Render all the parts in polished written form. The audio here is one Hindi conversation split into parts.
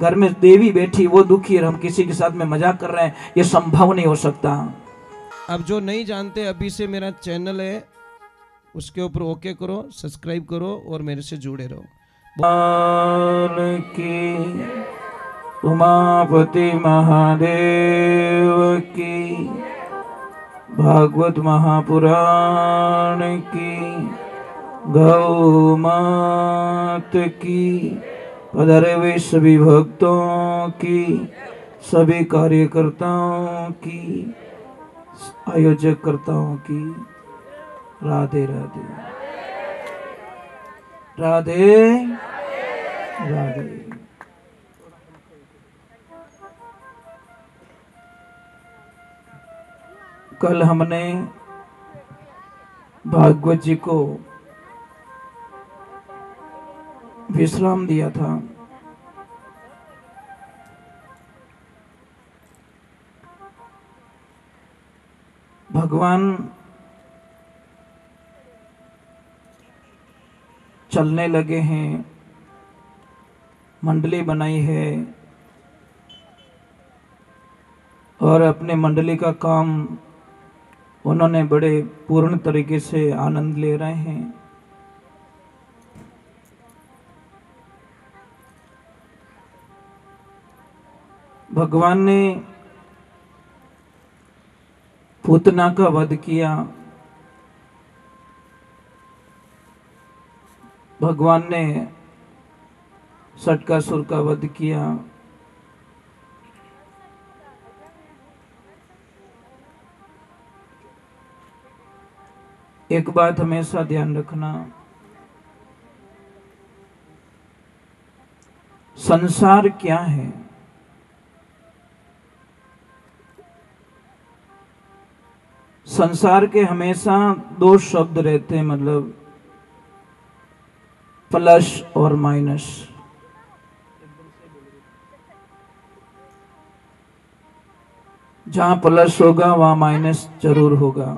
घर में देवी बैठी वो दुखी और हम किसी के साथ में मजाक कर रहे हैं, ये संभव नहीं हो सकता। अब जो नहीं जानते, अभी से मेरा चैनल है उसके ऊपर ओके करो, सब्सक्राइब करो और मेरे से जुड़े रहो। की उमापति महादेव की, भागवत महापुराण की, गौ मात की, पधारे हुए सभी भक्तों की, सभी कार्यकर्ताओं की, आयोजक कर्ताओं की, राधे राधे राधे राधे। कल हमने भागवत जी को विश्राम दिया था। भगवान चलने लगे हैं, मंडली बनाई है और अपने मंडली का काम उन्होंने बड़े पूर्ण तरीके से आनंद ले रहे हैं। भगवान ने पूतना का वध किया, भगवान ने षटकासुर का वध किया, एक बात हमेशा ध्यान रखना, संसार क्या है? संसार के हमेशा दो शब्द रहते हैं, मतलब प्लस और माइनस। जहां प्लस होगा वहां माइनस जरूर होगा।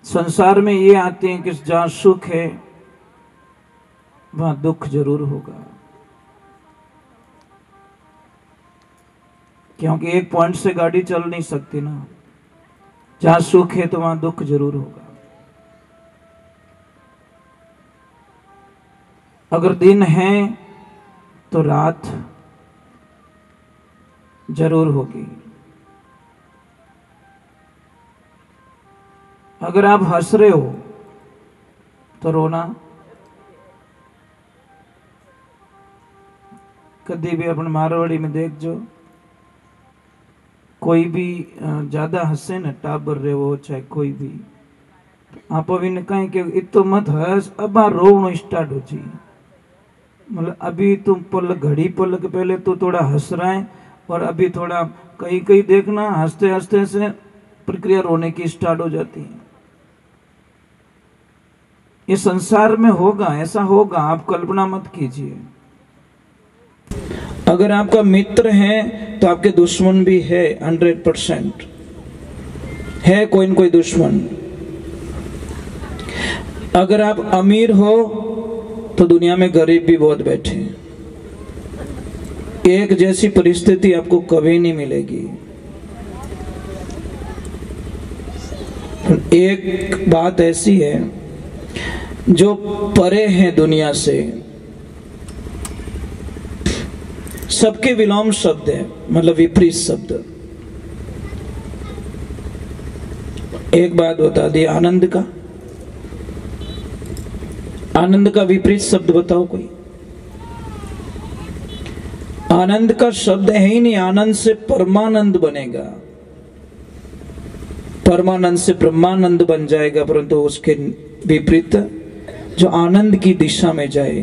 संसार में ये आते हैं कि जहां सुख है वहां दुख जरूर होगा, क्योंकि एक पॉइंट से गाड़ी चल नहीं सकती ना। जहां सुख है तो वहां दुख जरूर होगा। अगर दिन है तो रात जरूर होगी। अगर आप हंस रहे हो तो रोना कभी भी अपन मारवाड़ी में देख जो, कोई भी ज्यादा हंसे न, टाबर रहे हो चाहे कोई भी, आप अभी ने कहें कि इतो मत हंस, अब रोना स्टार्ट हो जी। मतलब अभी तुम घड़ी पल के पहले तो थोड़ा हंस रहा है और अभी थोड़ा कहीं कहीं देखना हंसते हंसते से प्रक्रिया रोने की स्टार्ट हो जाती है। ये संसार में होगा, ऐसा होगा, आप कल्पना मत कीजिए। अगर आपका मित्र है तो आपके दुश्मन भी है, 100% है कोई न कोई दुश्मन। अगर आप अमीर हो तो दुनिया में गरीब भी बहुत बैठे हैं। एक जैसी परिस्थिति आपको कभी नहीं मिलेगी। एक बात ऐसी है, जो परे हैं दुनिया से, सबके विलोम शब्द है, मतलब विपरीत शब्द। एक बात बता दी, आनंद का, आनंद का विपरीत शब्द बताओ कोई। आनंद का शब्द है ही नहीं, आनंद से परमानंद बनेगा, परमानंद से ब्रह्मानंद बन जाएगा, परंतु उसके विपरीत जो आनंद की दिशा में जाए।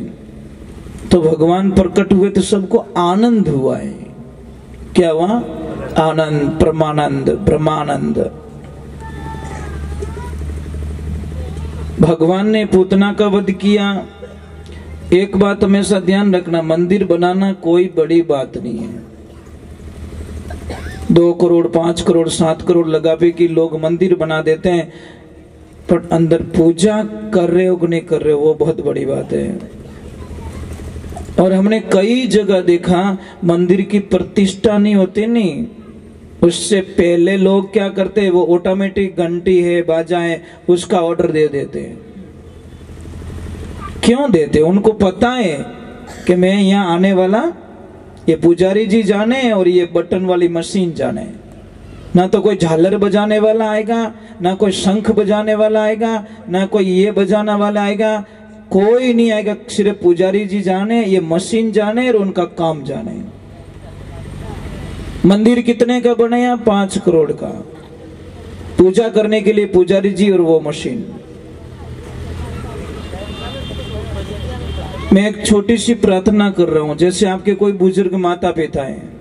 तो भगवान प्रकट हुए तो सबको आनंद हुआ है। क्या हुआ? आनंद, परमानंद, ब्रह्मानंद। भगवान ने पूतना का वध किया। एक बात हमेशा ध्यान रखना, मंदिर बनाना कोई बड़ी बात नहीं है। 2 करोड़ 5 करोड़ 7 करोड़ लगा पे कि लोग मंदिर बना देते हैं, पर अंदर पूजा कर रहे हो कि नहीं कर रहे हो वो बहुत बड़ी बात है। और हमने कई जगह देखा मंदिर की प्रतिष्ठा नहीं होती, नहीं, उससे पहले लोग क्या करते हैं, वो ऑटोमेटिक घंटी है, बाजा है, उसका ऑर्डर दे देते हैं। क्यों देते? उनको पता है कि मैं यहाँ आने वाला, ये पुजारी जी जाने और ये बटन वाली मशीन जाने, ना तो कोई झालर बजाने वाला आएगा, ना कोई शंख बजाने वाला आएगा, ना कोई ये बजाने वाला आएगा, कोई नहीं आएगा। सिर्फ पुजारी जी जाने, ये मशीन जाने और उनका काम जाने। मंदिर कितने का बने? 5 करोड़ का। पूजा करने के लिए पुजारी जी और वो मशीन। मैं एक छोटी सी प्रार्थना कर रहा हूं, जैसे आपके कोई बुजुर्ग माता पिता हैं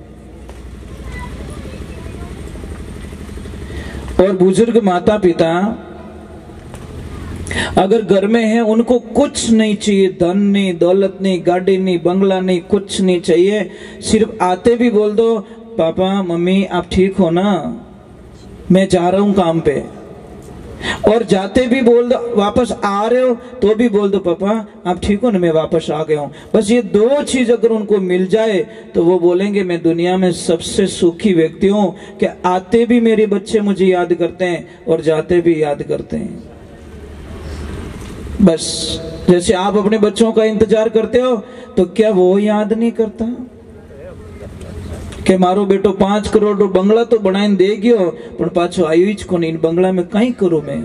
और बुजुर्ग माता पिता अगर घर में है, उनको कुछ नहीं चाहिए, धन नहीं, दौलत नहीं, गाड़ी नहीं, बंगला नहीं, कुछ नहीं चाहिए, सिर्फ आते भी बोल दो पापा मम्मी आप ठीक हो ना, मैं जा रहा हूं काम पे, और जाते भी बोल दो, वापस आ रहे हो तो भी बोल दो पापा आप ठीक हो ना, मैं वापस आ गया हूं। बस ये 2 चीज अगर उनको मिल जाए तो वो बोलेंगे मैं दुनिया में सबसे सुखी व्यक्ति हूं, कि आते भी मेरे बच्चे मुझे याद करते हैं और जाते भी याद करते हैं। बस जैसे आप अपने बच्चों का इंतजार करते हो, तो क्या वो याद नहीं करता कि मारो बेटो 5 करोड़ रो बंगला तो बनाई दे गयो, पण पाछो आयो ज कोनी, बंगला में कहीं करूं मैं।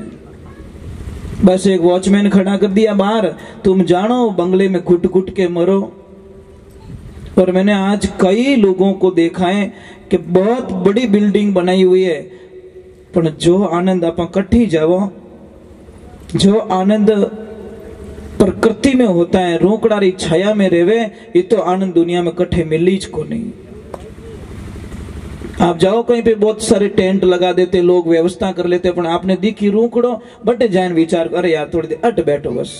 बस एक वॉचमैन खड़ा कर दिया बाहर, तुम जानो बंगले में घुट घुट के मरो। और मैंने आज कई लोगों को देखा है कि बहुत बड़ी बिल्डिंग बनाई हुई है, पर जो आनंद आप कट्ठी जाओ, जो आनंद प्रकृति में होता है, रोकड़ारी छाया में रेवे, ये तो आनंद दुनिया में कट्ठे मिली ज को नहीं। आप जाओ कहीं पे बहुत सारे टेंट लगा देते लोग, व्यवस्था कर लेते, पर आपने दिखी रूकड़ो बटे जान विचार, अरे यार थोड़ी देर अट बैठो बस।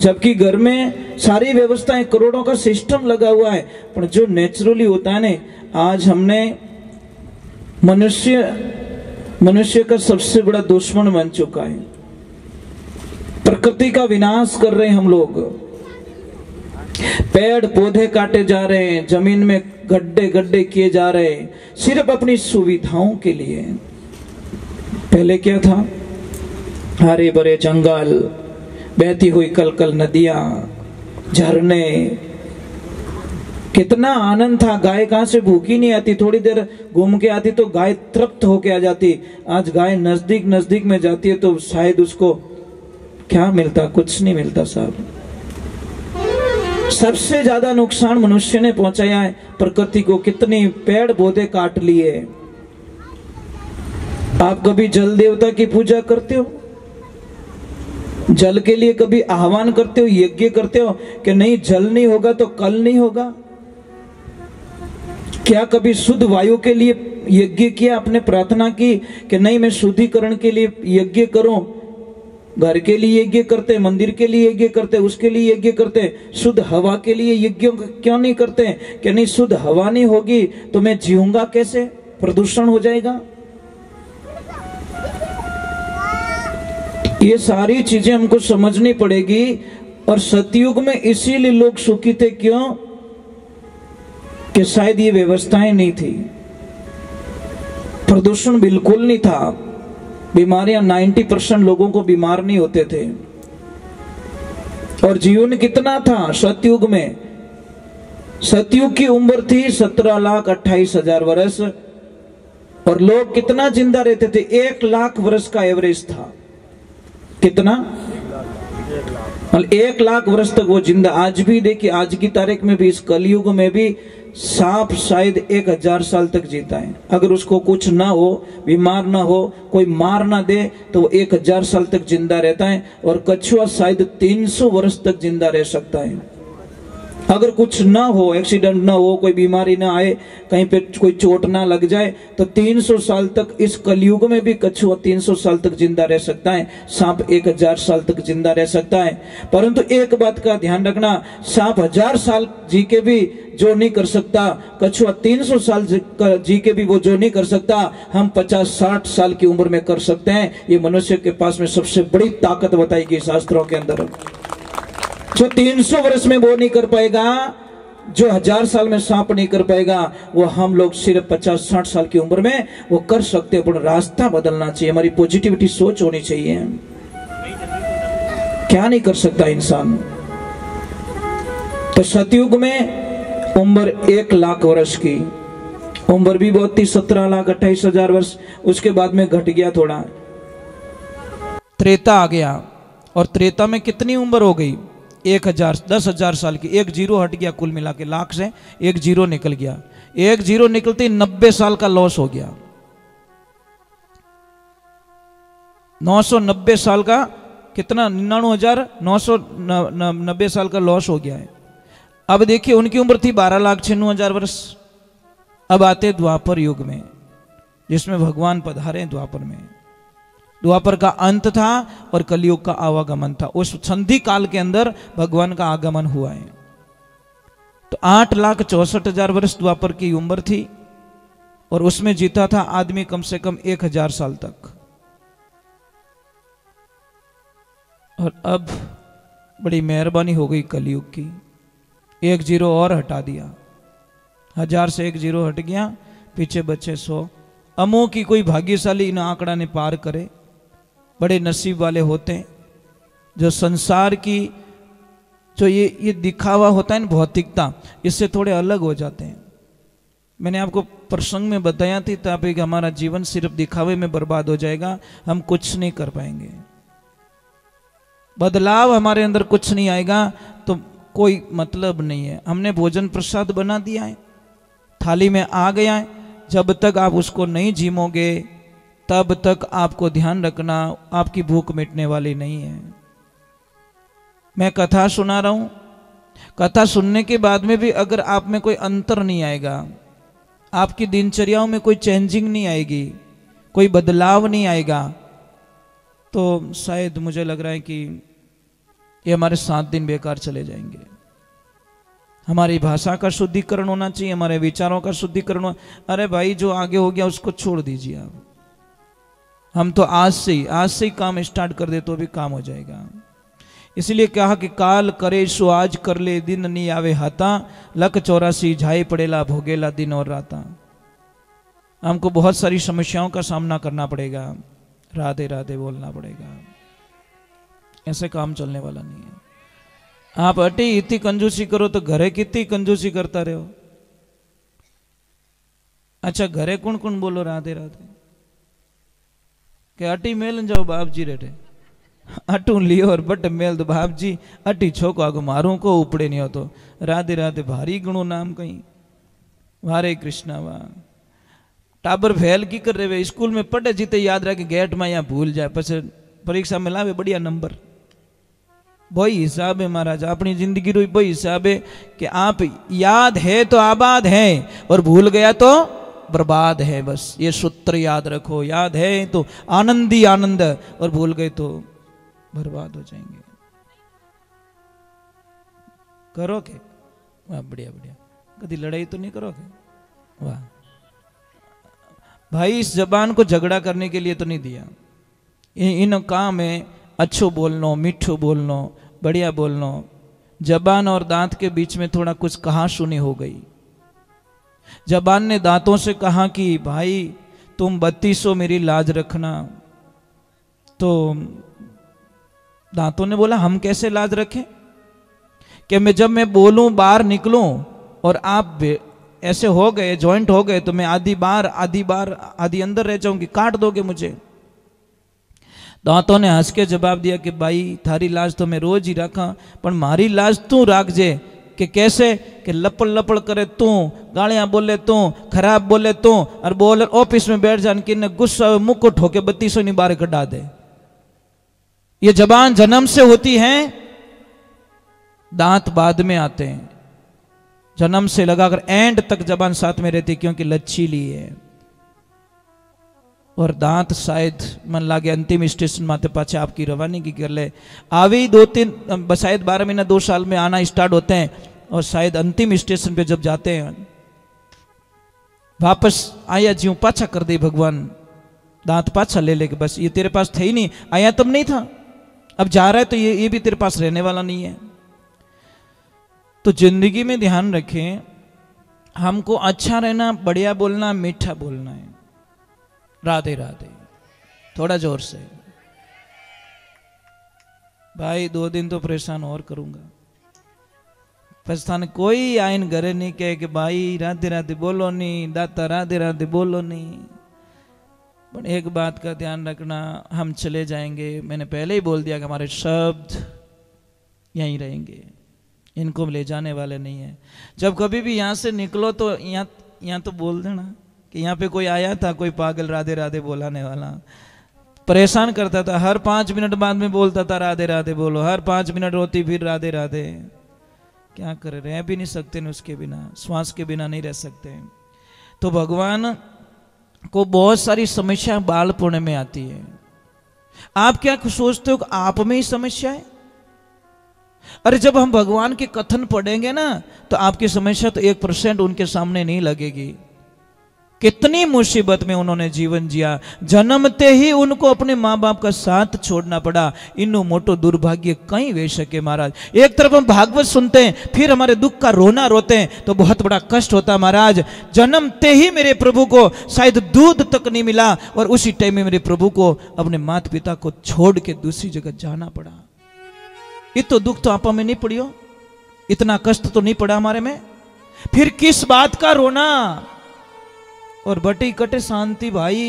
जबकि घर में सारी व्यवस्थाएं, करोड़ों का सिस्टम लगा हुआ है, पर जो नेचुरली होता है ना, आज हमने मनुष्य का सबसे बड़ा दुश्मन बन चुका है। प्रकृति का विनाश कर रहे हैं हम लोग, पेड़ पौधे काटे जा रहे हैं, जमीन में गड्ढे गड्ढे किए जा रहे हैं, सिर्फ अपनी सुविधाओं के लिए। पहले क्या था? हरे भरे जंगल, बहती हुई कलकल नदियां, झरने, कितना आनंद था। गाय कहां से भूखी नहीं आती, थोड़ी देर घूम के आती तो गाय तृप्त होके आ जाती। आज गाय नजदीक नजदीक में जाती है तो शायद उसको क्या मिलता? कुछ नहीं मिलता साहब। सबसे ज्यादा नुकसान मनुष्य ने पहुंचाया है प्रकृति को। कितनी पेड़ पौधे काट लिए। आप कभी जल देवता की पूजा करते हो? जल के लिए कभी आह्वान करते हो, यज्ञ करते हो कि नहीं जल नहीं होगा तो कल नहीं होगा? क्या कभी शुद्ध वायु के लिए यज्ञ किया? आपने प्रार्थना की कि नहीं मैं शुद्धिकरण के लिए यज्ञ करूं? घर के लिए यज्ञ करते, मंदिर के लिए यज्ञ करते, उसके लिए यज्ञ करते। शुद्ध हवा के लिए यज्ञ क्यों नहीं करते कि नहीं शुद्ध हवा नहीं होगी तो मैं जीऊंगा कैसे? प्रदूषण हो जाएगा। ये सारी चीजें हमको समझनी पड़ेगी। और सतयुग में इसीलिए लोग सुखी थे, क्यों? कि शायद ये व्यवस्थाएं नहीं थी, प्रदूषण बिल्कुल नहीं था, बीमारियां 90% लोगों को बीमार नहीं होते थे। और जीवन कितना था सतयुग में? सतयुग की उम्र थी 17,28,000 वर्ष, और लोग कितना जिंदा रहते थे? 1 लाख वर्ष का एवरेज था। कितना? 1 लाख वर्ष तक वो जिंदा। आज भी देखिए, आज की तारीख में भी, इस कलयुग में भी सांप शायद 1000 साल तक जीता है। अगर उसको कुछ ना हो, बीमार ना हो, कोई मार ना दे, तो वो 1000 साल तक जिंदा रहता है। और कछुआ शायद 300 वर्ष तक जिंदा रह सकता है। अगर कुछ ना हो, एक्सीडेंट ना हो, कोई बीमारी ना आए, कहीं पे कोई चोट ना लग जाए, तो 300 साल तक, इस कलयुग में भी कछुआ 300 साल तक जिंदा रह सकता है। सांप 1000 साल तक जिंदा रह सकता है। परंतु एक बात का ध्यान रखना, सांप 1000 साल जी के भी जो नहीं कर सकता, कछुआ 300 साल जी के भी वो जो नहीं कर सकता, हम 50-60 साल की उम्र में कर सकते हैं। ये मनुष्य के पास में सबसे बड़ी ताकत बताई गई शास्त्रों के अंदर। जो 300 वर्ष में वो नहीं कर पाएगा, जो 1000 साल में सांप नहीं कर पाएगा, वो हम लोग सिर्फ 50-60 साल की उम्र में वो कर सकते हैं। पर रास्ता बदलना चाहिए, हमारी पॉजिटिविटी सोच होनी चाहिए। क्या नहीं कर सकता इंसान। तो सतयुग में उम्र 1 लाख वर्ष की, उम्र भी बहुत थी, 17,28,000 वर्ष। उसके बाद में घट गया थोड़ा, त्रेता आ गया। और त्रेता में कितनी उम्र हो गई? 10,000 साल की। 1 जीरो हट गया, कुल मिला के लाख से 1 जीरो निकल गया। 1 जीरो निकलते 90 साल का लॉस हो गया। 990 साल का कितना, 99,990 साल का लॉस हो गया है। अब देखिए उनकी उम्र थी 12,96,000 वर्ष। अब आते द्वापर युग में, जिसमें भगवान पधारे द्वापर में। द्वापर का अंत था और कलयुग का आवागमन था। उस संधि काल के अंदर भगवान का आगमन हुआ है। तो 8,64,000 वर्ष द्वापर की उम्र थी और उसमें जीता था आदमी कम से कम 1,000 साल तक। और अब बड़ी मेहरबानी हो गई कलयुग की, 1 जीरो और हटा दिया। 1000 से 1 जीरो हट गया, पीछे बचे 100। अमो की कोई भाग्यशाली इन आंकड़ा ने पार करे। बड़े नसीब वाले होते हैं जो संसार की जो ये दिखावा होता है ना, भौतिकता, इससे थोड़े अलग हो जाते हैं। मैंने आपको प्रसंग में बताया थी तब कि हमारा जीवन सिर्फ दिखावे में बर्बाद हो जाएगा, हम कुछ नहीं कर पाएंगे। बदलाव हमारे अंदर कुछ नहीं आएगा तो कोई मतलब नहीं है। हमने भोजन प्रसाद बना दिया है, थाली में आ गया है, जब तक आप उसको नहीं जीमोगे तब तक आपको ध्यान रखना आपकी भूख मिटने वाली नहीं है। मैं कथा सुना रहा हूं, कथा सुनने के बाद में भी अगर आप में कोई अंतर नहीं आएगा, आपकी दिनचर्याओं में कोई चेंजिंग नहीं आएगी, कोई बदलाव नहीं आएगा, तो शायद मुझे लग रहा है कि ये हमारे 7 दिन बेकार चले जाएंगे। हमारी भाषा का शुद्धिकरण होना चाहिए, हमारे विचारों का शुद्धिकरण। अरे भाई जो आगे हो गया उसको छोड़ दीजिए आप। हम तो आज से ही काम स्टार्ट कर दे तो भी काम हो जाएगा। इसलिए कहा कि काल करे सो आज कर ले, दिन नहीं आवे हाथा, लक 84 झाई पड़ेला भोगेला दिन और राता। हमको बहुत सारी समस्याओं का सामना करना पड़ेगा, राधे राधे बोलना पड़ेगा। ऐसे काम चलने वाला नहीं है। आप अटी इतनी कंजूसी करो तो घरे कितनी कंजूसी करता रहो। अच्छा घरे कौन कौन बोलो राधे राधे के अटी मेल जाओ बाप जी रेटे अटू लियो और बट मेल तो बाप जी अटी छोको आगो मारू को उपड़े नहीं हो तो राधे राधे भारी गुणो नाम कहीं वारे कृष्णा वाह। टाबर फेल की कर रहे स्कूल में पढ़े जीते याद रखे गेट में यहाँ भूल जाए पछ परीक्षा में लावे बढ़िया नंबर। वही हिसाब है महाराज, अपनी जिंदगी रो वही हिसाब है कि आप याद है तो आबाद है और भूल गया तो बर्बाद है। बस ये सूत्र याद रखो, याद है तो आनंदी आनंद और भूल गए तो बर्बाद हो जाएंगे। करोगे वाह बढ़िया बढ़िया, कभी लड़ाई तो नहीं करोगे वाह। भाई इस जबान को झगड़ा करने के लिए तो नहीं दिया, इन काम में अच्छो बोलनो, मीठो बोलनो, बढ़िया बोलनो। जबान और दांत के बीच में थोड़ा कुछ कहा सुनी हो गई। जबान ने दांतों से कहा कि भाई तुम 3200 मेरी लाज रखना, तो दांतों ने बोला हम कैसे लाज रखें कि मैं जब मैं बोलूं बाहर निकलूं और आप ऐसे हो गए जॉइंट हो गए तो मैं आधी अंदर रह जाऊंगी, काट दोगे मुझे। दांतों ने हंस के जवाब दिया कि भाई थारी लाज तो मैं रोज ही रखा पर मारी लाज तू राख जे। कि कैसे कि लपड़ लपड़ करे तू, गालियां बोले तू, खराब बोले तू और बोल ऑफिस में बैठ जान कि गुस्सा मुक्को ठोके 3200 नहीं बाहर कटा दे। ये जबान जन्म से होती है, दांत बाद में आते हैं। जन्म से लगाकर एंड तक जबान साथ में रहती क्योंकि लचीली है। और दांत शायद मन लागे अंतिम स्टेशन माते पाछे आपकी रवानी की कर ले। आवे 2-3 शायद 12 महीना 2 साल में आना स्टार्ट होते हैं और शायद अंतिम स्टेशन पे जब जाते हैं वापस आया ज्यों पाछा कर दे भगवान, दांत पाछा ले ले के बस ये तेरे पास थे ही नहीं, आया तब नहीं था, अब जा रहा है तो ये भी तेरे पास रहने वाला नहीं है। तो जिंदगी में ध्यान रखें, हमको अच्छा रहना, बढ़िया बोलना, मीठा बोलना है। राधे राधे। थोड़ा जोर से भाई, 2 दिन तो परेशान और करूंगा। पछताने कोई आइन घरे नहीं कहे कि भाई राधे राधे बोलो नहीं, दाता राधे राधे बोलो नहीं। पर एक बात का ध्यान रखना, हम चले जाएंगे, मैंने पहले ही बोल दिया कि हमारे शब्द यहीं रहेंगे, इनको ले जाने वाले नहीं है। जब कभी भी यहाँ से निकलो तो यहाँ तो बोल देना कि यहाँ पे कोई आया था, कोई पागल राधे राधे बोलाने वाला, परेशान करता था, हर 5 मिनट बाद में बोलता था राधे राधे बोलो, हर 5 मिनट रोती फिर राधे राधे। क्या करे, रह भी नहीं सकते न उसके बिना, श्वास के बिना नहीं रह सकते। तो भगवान को बहुत सारी समस्या बालपन में आती है। आप क्या सोचते हो कि आप में ही समस्या है? अरे जब हम भगवान के कथन पढ़ेंगे ना, तो आपकी समस्या तो 1% उनके सामने नहीं लगेगी। कितनी मुसीबत में उन्होंने जीवन जिया, जन्मते ही उनको अपने माँ बाप का साथ छोड़ना पड़ा। इन्नो मोटो दुर्भाग्य कहीं वे सके महाराज। एक तरफ हम भागवत सुनते हैं, फिर हमारे दुख का रोना रोते हैं, तो बहुत बड़ा कष्ट होता महाराज। जन्मते ही मेरे प्रभु को शायद दूध तक नहीं मिला, और उसी टाइम में मेरे प्रभु को अपने माता पिता को छोड़ के दूसरी जगह जाना पड़ा। ये तो दुख तो आपा में नहीं पड़ियो, इतना कष्ट तो नहीं पड़ा हमारे में, फिर किस बात का रोना। और बटी कटे शांति भाई,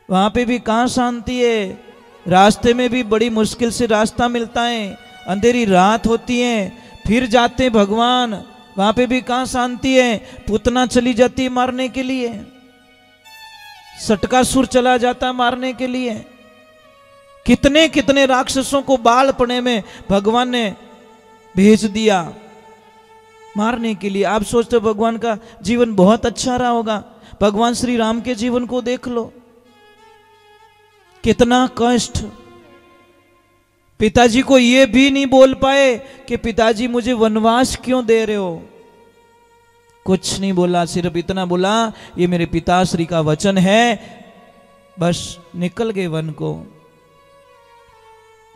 वहां पे भी कहां शांति है? रास्ते में भी बड़ी मुश्किल से रास्ता मिलता है, अंधेरी रात होती है, फिर जाते हैं भगवान, वहां पे भी कहां शांति है? पूतना चली जाती है मारने के लिए, सटकासुर चला जाता है मारने के लिए। कितने कितने राक्षसों को बालपने में भगवान ने भेज दिया मारने के लिए। आप सोचते हो भगवान का जीवन बहुत अच्छा रहा होगा? भगवान श्री राम के जीवन को देख लो, कितना कष्ट। पिताजी को ये भी नहीं बोल पाए कि पिताजी मुझे वनवास क्यों दे रहे हो, कुछ नहीं बोला, सिर्फ इतना बोला ये मेरे पिताश्री का वचन है, बस निकल गए वन को।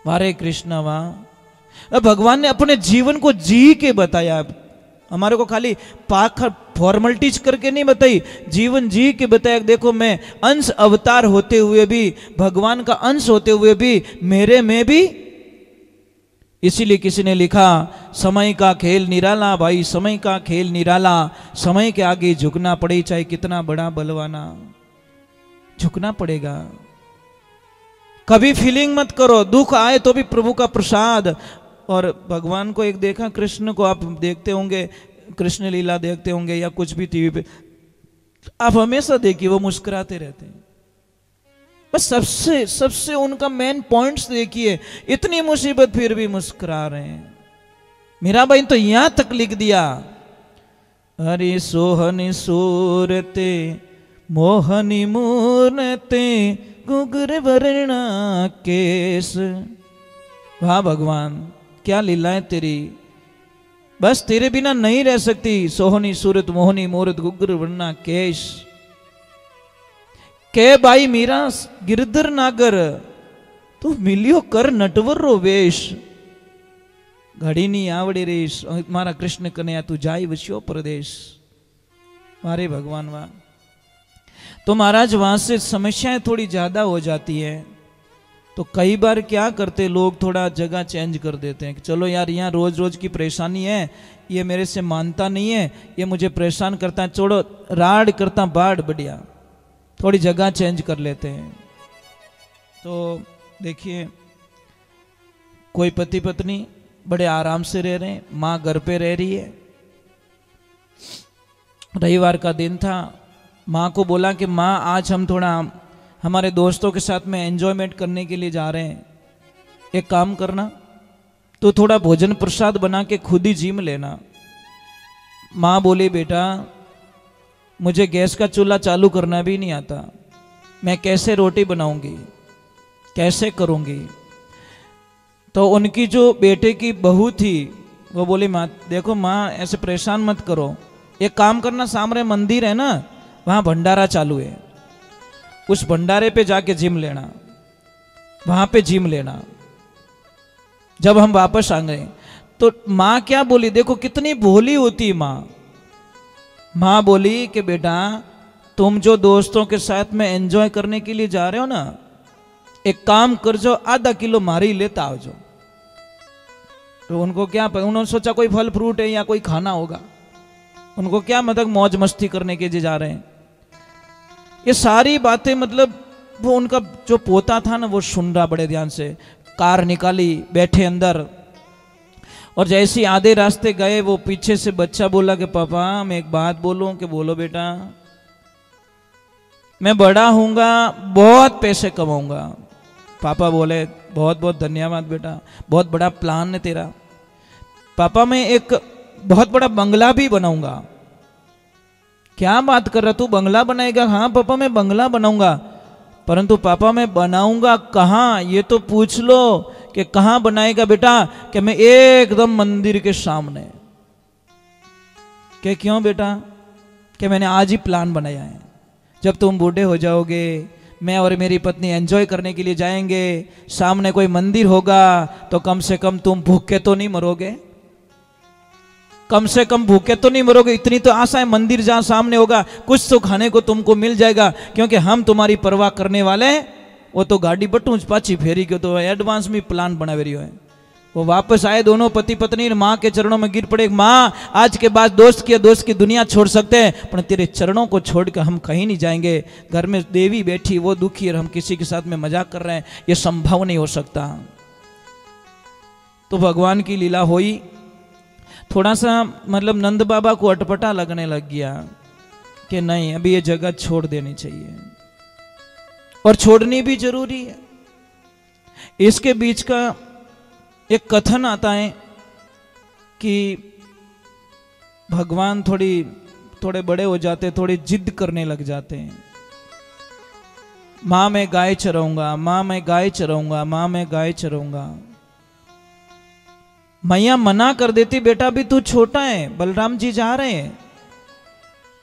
हरे कृष्णा वाह। अब भगवान ने अपने जीवन को जी के बताया, हमारे को खाली पाखर फॉर्मलिटीज करके नहीं बताई, जीवन जी के बताया। देखो मैं अंश अवतार होते हुए भी, भगवान का अंश होते हुए भी, मेरे में भी। इसीलिए किसी ने लिखा, समय का खेल निराला भाई, समय का खेल निराला, समय के आगे झुकना पड़े, चाहे कितना बड़ा बलवाना, झुकना पड़ेगा। कभी फीलिंग मत करो, दुख आए तो भी प्रभु का प्रसाद। और भगवान को एक देखा, कृष्ण को आप देखते होंगे, कृष्ण लीला देखते होंगे या कुछ भी टीवी पे, आप हमेशा देखिए वो मुस्कुराते रहते हैं। बस सबसे उनका मेन पॉइंट्स देखिए, इतनी मुसीबत फिर भी मुस्कुरा रहे हैं। मीरा बहन तो यहां तक लिख दिया, हरि सोहनी सूरते मोहनी मूर्ते गुगर वर्णा केस। वाह भगवान, क्या लीला है तेरी, बस तेरे बिना नहीं रह सकती। सोहनी सूरत मोहनी मूरत गुगर वर्णा केश। के भाई मीरा गिरधर नागर, तू मिलियो कर नटवर रो वेश। घड़ी नहीं आवड़ी रेश, मारा कृष्ण कन्हैया तू जाई वस्यो प्रदेश। मारे भगवान वाह। तो महाराज वहां से समस्याएं थोड़ी ज्यादा हो जाती है, तो कई बार क्या करते लोग, थोड़ा जगह चेंज कर देते हैं कि चलो यार यहाँ रोज रोज की परेशानी है, ये मेरे से मानता नहीं है, ये मुझे परेशान करता है, छोड़ो राड करता बाढ़, बढ़िया थोड़ी जगह चेंज कर लेते हैं। तो देखिए कोई पति पत्नी बड़े आराम से रह रहे हैं, माँ घर पे रह रही है। रविवार का दिन था, माँ को बोला कि माँ आज हम थोड़ा हमारे दोस्तों के साथ में एंजॉयमेंट करने के लिए जा रहे हैं, एक काम करना, तो थोड़ा भोजन प्रसाद बना के खुद ही जिम लेना। माँ बोली बेटा मुझे गैस का चूल्हा चालू करना भी नहीं आता, मैं कैसे रोटी बनाऊंगी, कैसे करूंगी। तो उनकी जो बेटे की बहू थी वो बोली माँ देखो माँ ऐसे परेशान मत करो, एक काम करना, सामने मंदिर है ना, वहाँ भंडारा चालू है, उस भंडारे पे जाके जिम लेना, वहाँ पे जिम लेना। जब हम वापस आ गए तो माँ क्या बोली, देखो कितनी भोली होती माँ। माँ बोली कि बेटा तुम जो दोस्तों के साथ में एंजॉय करने के लिए जा रहे हो ना, एक काम कर जो आधा किलो मारी लेता आओ जो। तो उनको क्या, उन्होंने सोचा कोई फल फ्रूट है या कोई खाना होगा, उनको क्या मतलब मौज मस्ती करने के लिए जा रहे हैं। ये सारी बातें मतलब वो उनका जो पोता था ना वो सुन रहा बड़े ध्यान से। कार निकाली, बैठे अंदर, और जैसे ही आधे रास्ते गए वो पीछे से बच्चा बोला कि पापा मैं एक बात बोलूं। कि बोलो बेटा। मैं बड़ा हूंगा, बहुत पैसे कमाऊंगा। पापा बोले बहुत बहुत धन्यवाद बेटा, बहुत बड़ा प्लान है तेरा। पापा मैं एक बहुत बड़ा बंगला भी बनाऊंगा। क्या बात कर रहा तू, बंगला बनाएगा? हाँ पापा मैं बंगला बनाऊंगा, परंतु पापा मैं बनाऊंगा कहाँ, ये तो पूछ लो कि कहाँ बनाएगा बेटा। कि मैं एकदम मंदिर के सामने। कि क्यों बेटा? कि मैंने आज ही प्लान बनाया है, जब तुम बूढ़े हो जाओगे मैं और मेरी पत्नी एंजॉय करने के लिए जाएंगे, सामने कोई मंदिर होगा तो कम से कम तुम भूखे तो नहीं मरोगे, कम से कम भूखे तो नहीं मरोगे। इतनी तो आशा है, मंदिर जहां सामने होगा कुछ तो खाने को तुमको मिल जाएगा, क्योंकि हम तुम्हारी परवाह करने वाले हैं। वो तो गाड़ी बटू पाची फेरी के तो एडवांस में प्लान बना रही है। वो वापस आए, दोनों पति पत्नी माँ के चरणों में गिर पड़े। माँ आज के बाद दोस्त की दुनिया छोड़ सकते हैं, पर तेरे चरणों को छोड़कर हम कहीं नहीं जाएंगे। घर में देवी बैठी, वो दुखी, और हम किसी के साथ में मजाक कर रहे हैं, ये संभव नहीं हो सकता। तो भगवान की लीला हुई। थोड़ा सा मतलब नंद बाबा को अटपटा लगने लग गया कि नहीं अभी ये जगह छोड़ देनी चाहिए, और छोड़नी भी जरूरी है। इसके बीच का एक कथन आता है कि भगवान थोड़े बड़े हो जाते, थोड़ी जिद करने लग जाते हैं। माँ मैं गाय चराऊंगा, माँ मैं गाय चराऊंगा, माँ मैं गाय चराऊंगा। मैया मना कर देती, बेटा अभी तू छोटा है, बलराम जी जा रहे हैं।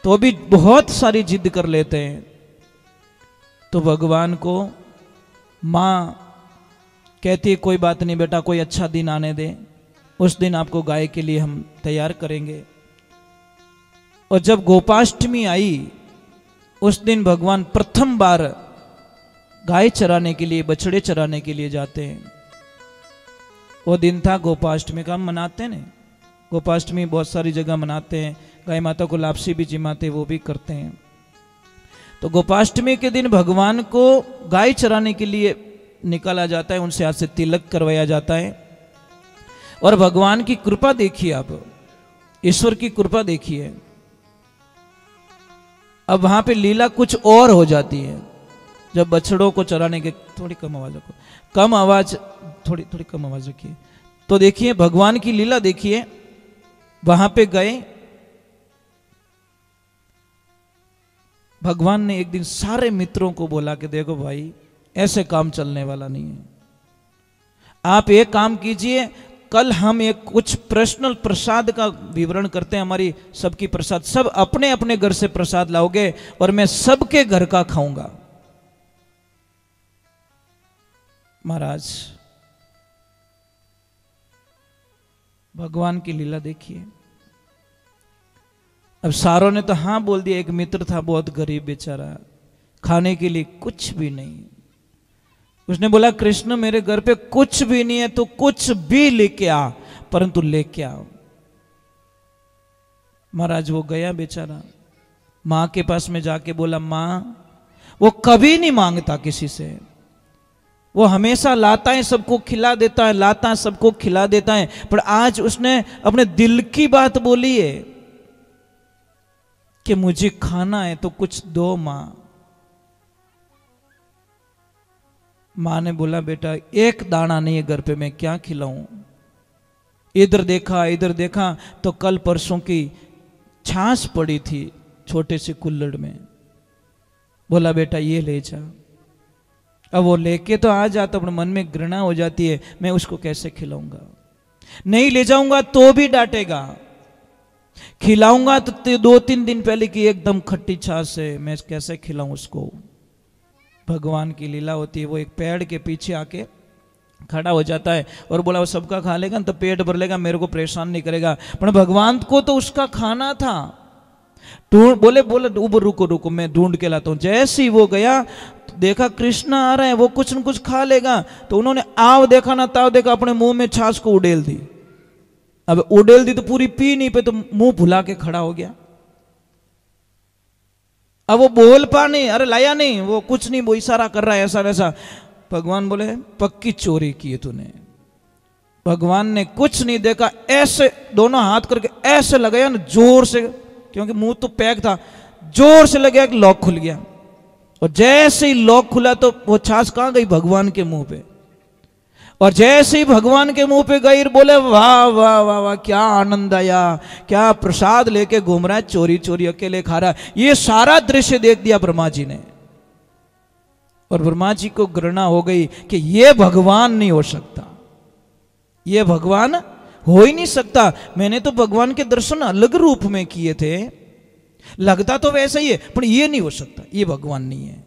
तो भी बहुत सारी जिद कर लेते हैं। तो भगवान को माँ कहती है कोई बात नहीं बेटा, कोई अच्छा दिन आने दे, उस दिन आपको गाय के लिए हम तैयार करेंगे। और जब गोपाष्टमी आई उस दिन भगवान प्रथम बार गाय चराने के लिए, बछड़े चराने के लिए जाते हैं। वो दिन था गोपाष्टमी का, हम मनाते हैं ना, गोपाष्टमी बहुत सारी जगह मनाते हैं, गाय माता को लापसी भी जिमाते, वो भी करते हैं। तो गोपाष्टमी के दिन भगवान को गाय चराने के लिए निकाला जाता है, उनसे हाथ से तिलक करवाया जाता है। और भगवान की कृपा देखिए, आप ईश्वर की कृपा देखिए। अब वहां पे लीला कुछ और हो जाती है। जब बछड़ों को चराने के, थोड़ी कम आवाज रखो, कम आवाज, थोड़ी कम आवाज रखिए। तो देखिए भगवान की लीला देखिए। वहां पे गए, भगवान ने एक दिन सारे मित्रों को बोला कि देखो भाई ऐसे काम चलने वाला नहीं है, आप एक काम कीजिए, कल हम एक कुछ पर्सनल प्रसाद का विवरण करते हैं, हमारी सबकी प्रसाद, सब अपने अपने घर से प्रसाद लाओगे और मैं सबके घर का खाऊंगा। महाराज भगवान की लीला देखिए। अब सारों ने तो हाँ बोल दिया। एक मित्र था बहुत गरीब बेचारा, खाने के लिए कुछ भी नहीं। उसने बोला कृष्ण मेरे घर पे कुछ भी नहीं है, तो कुछ भी लेके आ, परंतु लेके आओ। महाराज वो गया बेचारा, माँ के पास में जाके बोला माँ, वो कभी नहीं मांगता किसी से, वो हमेशा लाता है, सबको खिला देता है, लाता है सबको खिला देता है। पर आज उसने अपने दिल की बात बोली है कि मुझे खाना है तो कुछ दो माँ। माँ ने बोला बेटा एक दाना नहीं है घर पे, मैं क्या खिलाऊं। इधर देखा तो कल परसों की छाछ पड़ी थी छोटे से कुल्हड़ में। बोला बेटा ये ले जा। अब वो लेके तो आ जाता, अपने मन में घृणा हो जाती है, मैं उसको कैसे खिलाऊंगा। नहीं ले जाऊंगा तो भी डांटेगा, खिलाऊंगा तो 2-3 दिन पहले की एकदम खट्टी छाछ है, मैं कैसे खिलाऊं उसको। भगवान की लीला होती है, वो एक पेड़ के पीछे आके खड़ा हो जाता है और बोला वो सबका खा लेगा तो पेट भर लेगा, मेरे को परेशान नहीं करेगा। पर भगवान को तो उसका खाना था। बोले रुको रुको मैं ढूंढ के लाता हूं। जैसे ही वो गया देखा कृष्ण आ रहे हैं, वो कुछ न कुछ खा लेगा, तो उन्होंने आव देखा ना ताव देखा, अपने मुंह में छाछ को उड़ेल दी। अब उड़ेल दी तो पूरी पी नहीं पे, तो मुंह भुला के खड़ा हो गया। अब वो बोल पा नहीं, अरे लाया नहीं, वो कुछ नहीं, वो इशारा कर रहा है ऐसा वैसा। भगवान बोले पक्की चोरी की है तूने। भगवान ने कुछ नहीं देखा, ऐसे दोनों हाथ करके ऐसे लगाया ना जोर से, क्योंकि मुंह तो पैक था, जोर से लगाया कि लॉक खुल गया। और जैसे ही लॉक खुला तो वो छाछ कहां गई? भगवान के मुंह पे। और जैसे ही भगवान के मुंह पे गई, बोले वाह वाह वाह वाह, क्या आनंद आया, क्या प्रसाद लेके घूम रहा है, चोरी चोरी अकेले खा रहा है। ये सारा दृश्य देख दिया ब्रह्मा जी ने, और ब्रह्मा जी को घृणा हो गई कि ये भगवान नहीं हो सकता, ये भगवान हो ही नहीं सकता। मैंने तो भगवान के दर्शन अलग रूप में किए थे, लगता तो वैसा ही है, पर ये नहीं हो सकता, ये भगवान नहीं है।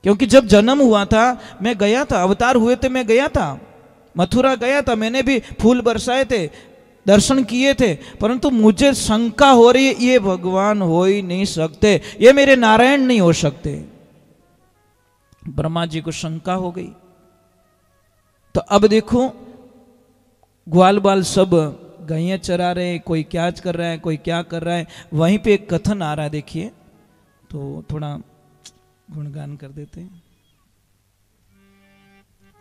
क्योंकि जब जन्म हुआ था मैं गया था, अवतार हुए थे मैं गया था, मथुरा गया था, मैंने भी फूल बरसाए थे, दर्शन किए थे, परंतु मुझे शंका हो रही है ये भगवान हो ही नहीं सकते, ये मेरे नारायण नहीं हो सकते। ब्रह्मा जी को शंका हो गई। तो अब देखो ग्वाल बाल सब गायें चरा रहे हैं, कोई क्या कर रहा है, कोई क्या कर रहा है। वहीं पे एक कथन आ रहा है, देखिए तो थोड़ा गुणगान कर देते हैं।